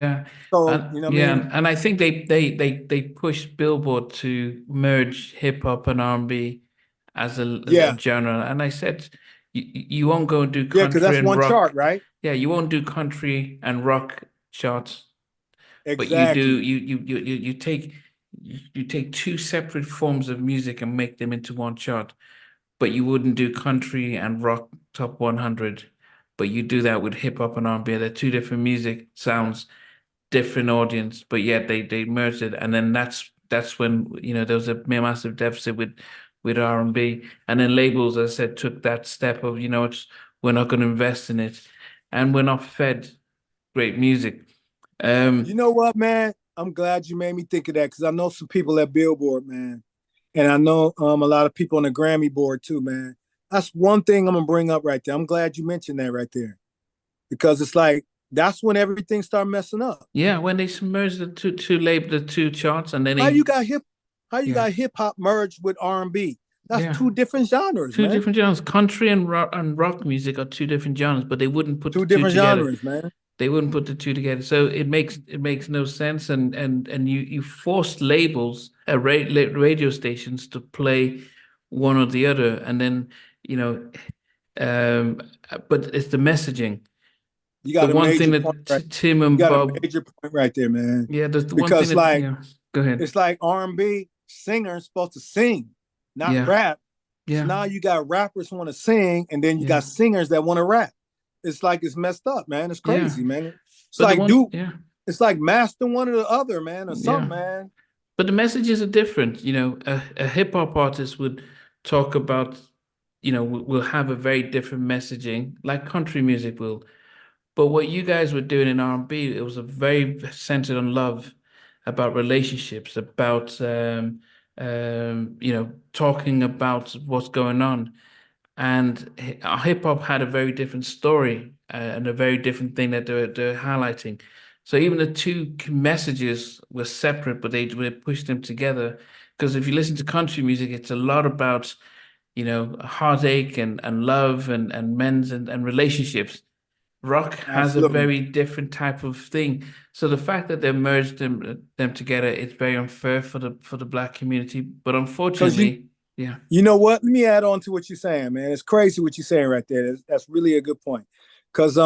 Yeah, So, and you know what I yeah, mean? and I think they pushed Billboard to merge hip hop and R&B as a Yeah. genre. And I said, you won't go and do Yeah, because country that's and one chart, rock. right? Yeah, you won't do country and rock charts, but you do Exactly. you take two separate forms of music and make them into one chart. But you wouldn't do country and rock top 100. But you do that with hip hop and R&B. They're two different music sounds, different audience, but yet they merged it, and then that's when there was a massive deficit with R&B, and then labels, as I said, took that step of it's we're not going to invest in it, and we're not fed great music. You Um, know what, man? I'm glad you made me think of that because I know some people at Billboard, man. And I know a lot of people on the Grammy board too, man. That's one thing I'm gonna bring up right there. I'm glad you mentioned that right there because it's like that's when everything started messing up. yeah, when they submerged the two charts, and then How you they got hip? How you yeah got hip hop merged with R&B? That's yeah two different genres, two man. different genres. Country and rock music are two different genres, but they wouldn't put the Two two different together. genres, man. They wouldn't put the two together. So it makes no sense. And you forced labels, radio stations to play one or the other. And then, you know, um, but it's the messaging. You The got a one thing major point that right. Tim You and got a Bob, major point right there, man. yeah, the one thing Because that, like go ahead. it's like R&B singers supposed to sing, not Yeah, rap. So yeah, now you got rappers want to sing, and then you yeah, got singers that want to rap. It's like it's messed up, man. It's yeah. crazy, man. It's But the like, one, dude, yeah, it's like master one or the other, man, or yeah. something, man. But the messages are different. A hip hop artist would talk about, will have a very different messaging, like country music will. But what you guys were doing in R&B, it was a very centered on love, about relationships, about talking about what's going on. And hip hop had a very different story and a very different thing that they're highlighting. So even the two messages were separate, but they pushed them together. Because if you listen to country music, it's a lot about, heartache and love and men's and relationships. Rock has a Absolutely. very different type of thing. So the fact that they merged them together, it's very unfair for the black community. But Because unfortunately, yeah, you know what? Let me add on to what you're saying, man. It's crazy what you're saying right there. That's really a good point. Because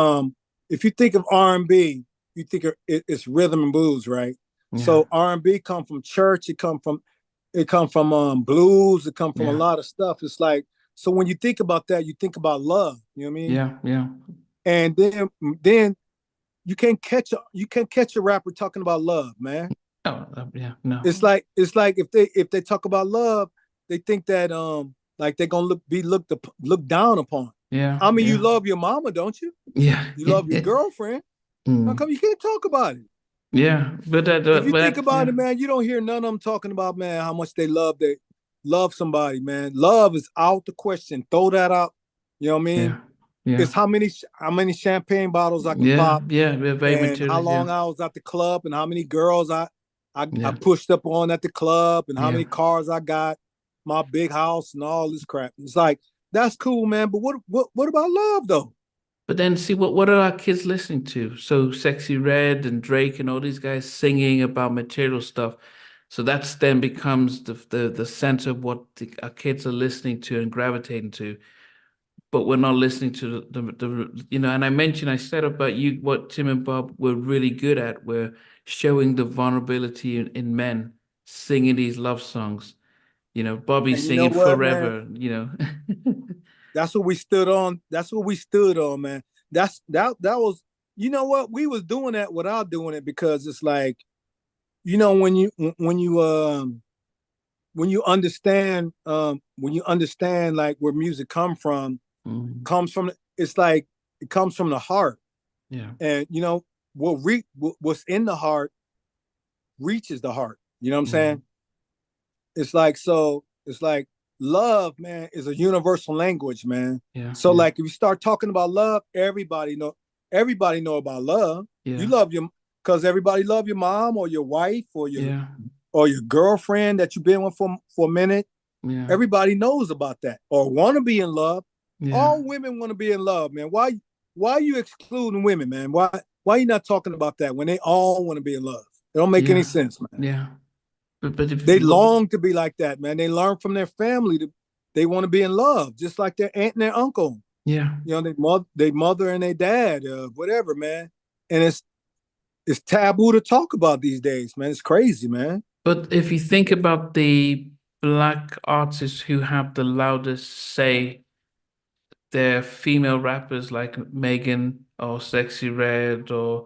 if you think of R&B, you think of it's rhythm and blues, right? yeah, So R&B come from church. It come from blues. It come from a yeah, lot of stuff. It's like so when you think about that, you think about love. You know what I mean? yeah, yeah. And then you can't catch a rapper talking about love, man. Oh, yeah, no. It's like if they talk about love, they think that like they're gonna look down upon. Yeah, I mean, you yeah, love your mama, don't you? yeah, You love your girlfriend. How mm, come you can't talk about it? yeah. But If you think about yeah, it, man, you don't hear none of them talking about, man, how much they love somebody, man. Love is out the question. Throw that out. You know what I mean? yeah, yeah, It's how many champagne bottles I can yeah, pop, yeah. We're very and how materialist. Yeah, long I was at the club, and how many girls I yeah, pushed up on at the club, and how yeah. many cars I got, my big house, and all this crap. It's like that's cool, man. But what about love though? But then see what are our kids listening to? So Sexy Red and Drake and all these guys singing about material stuff. So that's then becomes the center of what our kids are listening to and gravitating to. But we're not listening to and I said about you what Tim and Bob were really good at were showing the vulnerability in men singing these love songs. Bobby And you know singing what, man? forever. That's what we stood on. That's what we stood on, man. That was. You know what? We was doing that without doing it because it's like when you understand like where music Mm, comes from. It's like it comes from the heart, yeah. and what's in the heart reaches the heart. You know what I'm Mm, saying? It's like love, man, is a universal language, man. yeah, So yeah, like if you start talking about love, everybody know about love. You yeah, love your because everybody love your mom or your wife yeah, or your girlfriend that you've been with for a minute. yeah, Everybody knows about that or want to be in love. yeah. All women want to be in love, man. Why? why are you excluding women, man? Why are you not talking about that when they all want to be in love? It don't make any Yeah. sense, man. Yeah. But if They look, long to be like that, man. They learn from their family to they want to be in love, just like their aunt and their uncle. yeah. You know, they mother and their dad, whatever, man. And it's taboo to talk about these days, man. It's crazy, man. But if you think about the black artists who have the loudest say, they're female rappers like Megan or Sexy Red or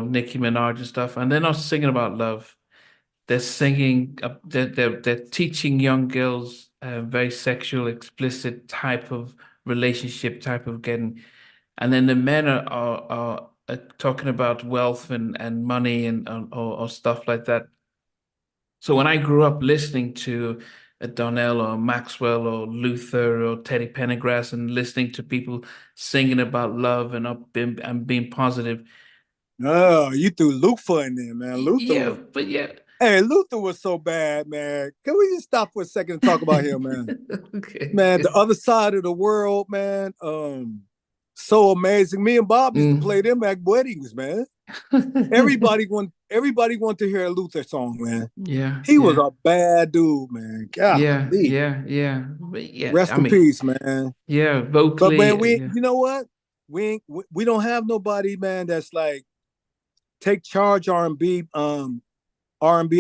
Nicki Minaj and stuff, and they're not singing about love. They're singing, they're teaching young girls a very sexual, explicit type of relationship, type of getting, and then the men are talking about wealth and money and or stuff like that. So when I grew up listening to a Donnell or Maxwell or Luther or Teddy Pendergrass and listening to people singing about love and being positive, Oh, you threw Luther in there, man. Luther yeah, was but yeah. Hey, Luther was so bad, man. Can we just stop for a second and talk about him, man? Okay, Man, the good. other side of the world, man. So amazing. Me and Bob used to play Mm. them at weddings, man. Everybody want to hear a Luther song, man. Yeah, He was yeah, a bad dude, man. yeah, Golly. yeah, yeah. But yeah, Rest I in mean, peace, man. yeah, But man, vocally, yeah, you know what? We don't have nobody, man, that's like take charge R&B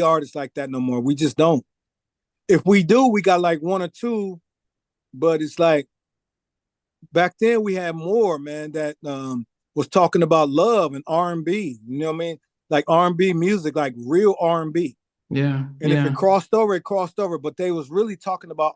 artists like that no more. We just don't. If we do, we got like one or two, but it's like back then we had more, man, that was talking about love and R&B. You know what I mean? Like R&B music, like real R&B. yeah, And if it yeah, crossed over, it crossed over. But they was really talking about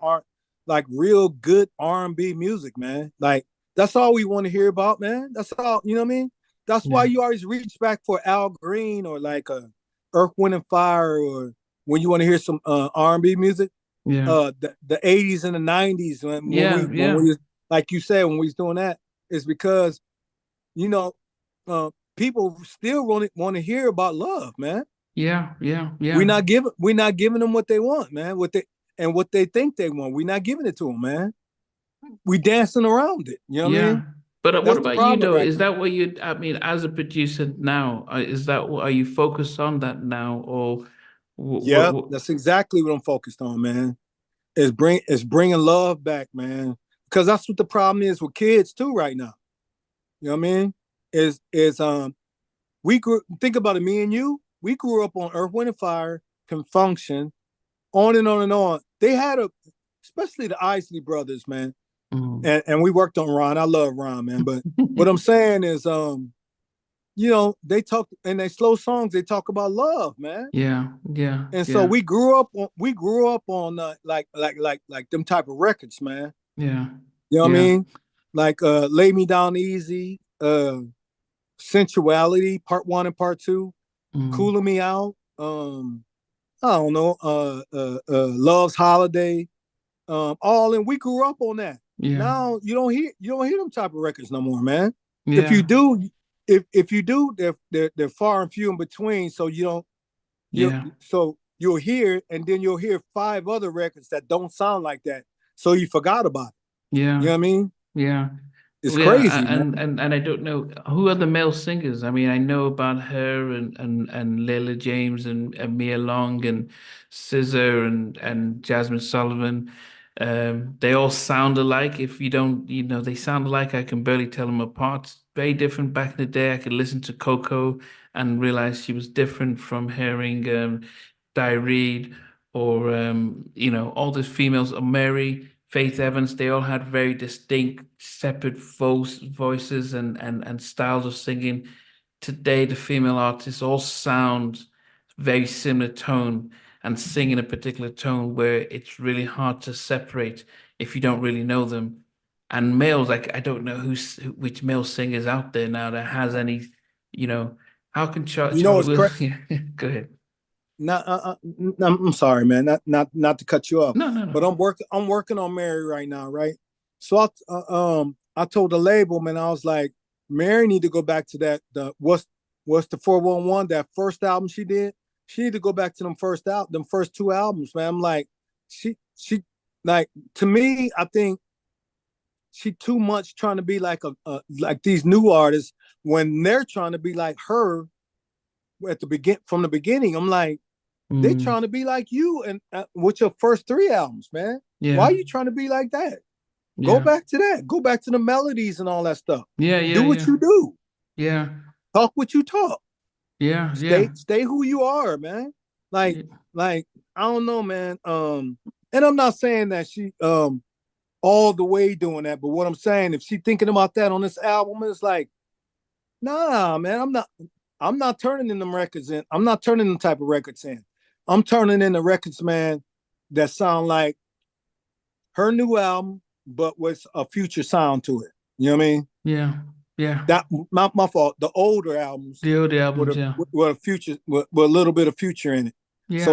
like real good R&B music, man. Like that's all we want to hear about, man. That's all. You know what I mean? That's why yeah, you always reach back for Al Green or like a Earth, Wind and Fire, or when you want to hear some R&B music. yeah, The 80s and the 90s yeah, when yeah, we like you said when we was doing that is because you know people still want to hear about love, man. yeah, yeah, We're yeah, not giving them what they want, man. What they think they want. We're not giving it to them, man. We dancing around it. You know what I yeah. mean? But what That's the about you problem though? right Is now. that what you, I mean, as a producer now, is that what, are you focused on that now or Yeah, what, that's exactly what I'm focused on, man. Is bringing love back, man. Because that's what the problem is with kids too right now. You know what I mean? Is we grew think about it, me and you, we grew up on Earth, Wind and Fire, Can Function, on and on and on. They had especially the Isley brothers, man. mm. And we worked on Ron. I love Ron, man. But what I'm saying is, they talk in their slow songs, they talk about love, man. Yeah, yeah, And so yeah, we grew up on like them type of records, man. yeah, You know what I yeah, mean? Like Lay Me Down Easy, Sensuality, part one and part two, mm. Cooling Me Out, I don't know, Love's Holiday, all in. We grew up on that. Yeah, Now you don't hear them type of records no more, man. If you yeah, do, if you do, they're far and few in between. So you don't you yeah, so you'll hear and then you'll hear five other records that don't sound like that. So you forgot about it. You yeah, know what I mean? yeah. It's Yeah, crazy, man. and I don't know who are the male singers. I mean, I know about her and Leila James and Mia Long and Scissor and Jasmine Sullivan. They all sound alike. If you don't, they sound alike. I can barely tell them apart. Very different back in the day. I could listen to Coco and realize she was different from hearing Di Reed or all these females, Mary, Faith Evans. They all had very distinct, separate voices and styles of singing. Today, the female artists all sound very similar tone and sing in a particular tone where it's really hard to separate if you don't really know them. And males, like I don't know which male singers out there now that has any, you know, how can You know Charlie what's Will? correct? Yeah, go ahead. Not, I'm sorry, man. Not to cut you off, No, no, no. but I'm working on Mary right now, right? So I told the label, man, I was like, Mary need to go back to that. What's the 411? That first album she did. She need to go back to them first two albums, man. I'm like, she like to me, I think she too much trying to be like like these new artists when they're trying to be like her at the from the beginning. I'm like, they're trying to be like you and with your first 3 albums, man. Yeah. Why are you trying to be like that? Yeah. Go back to that. Go back to the melodies and all that stuff. Yeah, yeah. Do what you do. Yeah. Talk what you talk. Yeah, Stay who you are, man. Like I don't know, man. And I'm not saying that she all the way doing that, but what I'm saying, if she thinking about that on this album, it's like, nah, man, I'm not turning in them records in. I'm not turning the type of records in. I'm turning in the records, man, that sound like her new album, but with a future sound to it. You know what I mean? Yeah. Yeah. That my fault. The older albums. The older albums, with a future, with a little bit of future in it. Yeah.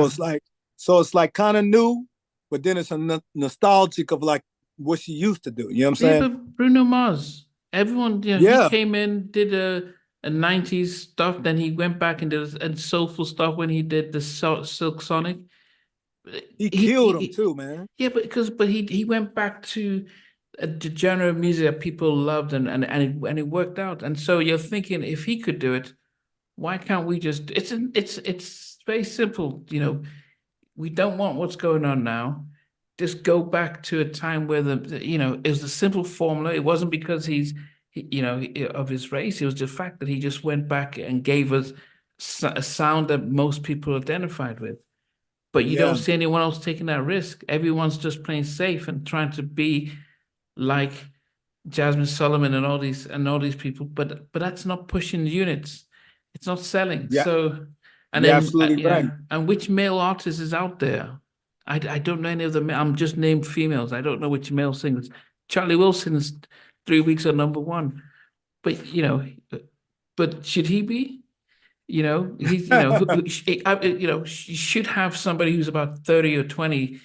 So it's like kind of new, but then it's a nostalgic of like what she used to do. You know what I'm saying? But Bruno Mars, everyone, he came in, did a 90s stuff, then he went back and did a soulful stuff when he did the Silk Sonic. He killed him too, man. Yeah, but he went back to the genre of music that people loved and it worked out. And so you're thinking, if he could do it, why can't we just? It's very simple. We don't want what's going on now. Just go back to a time where it was a simple formula. It wasn't because he's of his race. It was the fact that he just went back and gave us a sound that most people identified with. But you don't see anyone else taking that risk. Everyone's just playing safe and trying to be like Jasmine Solomon and all these people. But that's not pushing units. It's not selling. Yeah. So, and You're then, absolutely right. And which male artist is out there? I don't know any of them. I'm just named females. I don't know which male singers. Charlie Wilson's 3 weeks at #1. But but should he be? He's you should have somebody who's about 30 or 20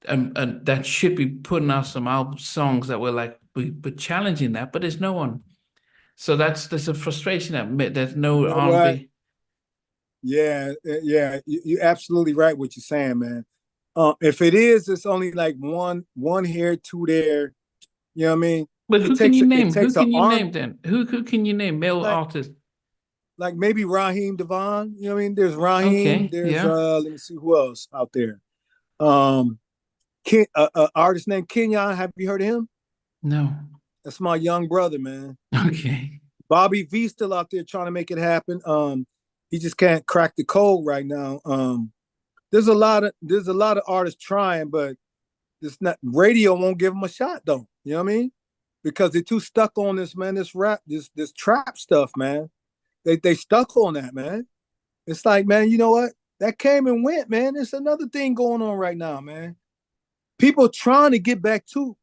and that should be putting out some album songs that were like but challenging that, but there's no one. So there's a frustration that there's no R&B. Yeah, you're absolutely right what you're saying, man. If it is, it's only like one here, 2 there. You know what I mean? But who can you name? Who can you name then? Who can you name? Male artists? Like maybe Raheem Devon. You know what I mean? There's Raheem. Okay, there's let me see who else out there. Artist named Kenyon. Have you heard of him? No. That's my young brother, man. Okay. Bobby V still out there trying to make it happen. He just can't crack the code right now. There's a lot of artists trying, but radio won't give them a shot though. You know what I mean? Because they're too stuck on this, man. This rap, this trap stuff, man. They stuck on that, man. It's like, man, you know what? That came and went, man. There's another thing going on right now, man. People trying to get back to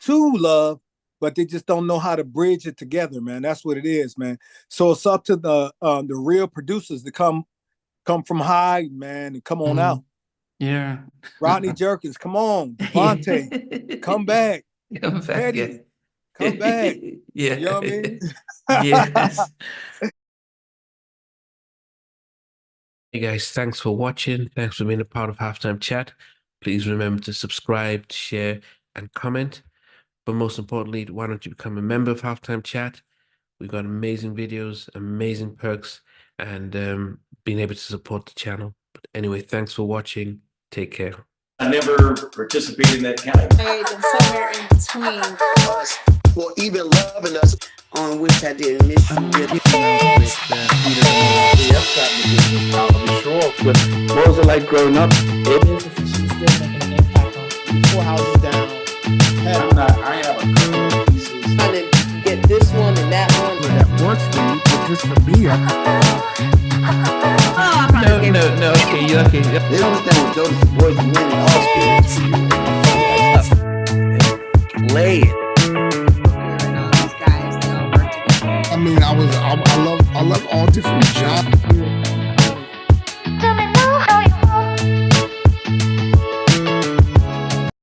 love, but they just don't know how to bridge it together, man. That's what it is, man. So it's up to the real producers to come from high, man, and come on out. Yeah. Rodney Jerkins, come on. Devontae, come back. Petty, come back. Yeah. You know what I mean? Yes. Hey guys, thanks for watching. Thanks for being a part of Halftime Chat. Please remember to subscribe, share, and comment. But most importantly, why don't you become a member of Halftime Chat? We've got amazing videos, amazing perks, and being able to support the channel. But anyway, thanks for watching. Take care. I never participated in that category. And somewhere in between us, or even loving us, on which I did miss you really. What was it like growing up? She's still making an impact on 4 houses down. I have a couple of pieces. trying to get this one and that one. That works for you, but just for me, No, okay, you're okay. They don't understand what Jonas Boyz II Men all play it. I mean, I love all different genres.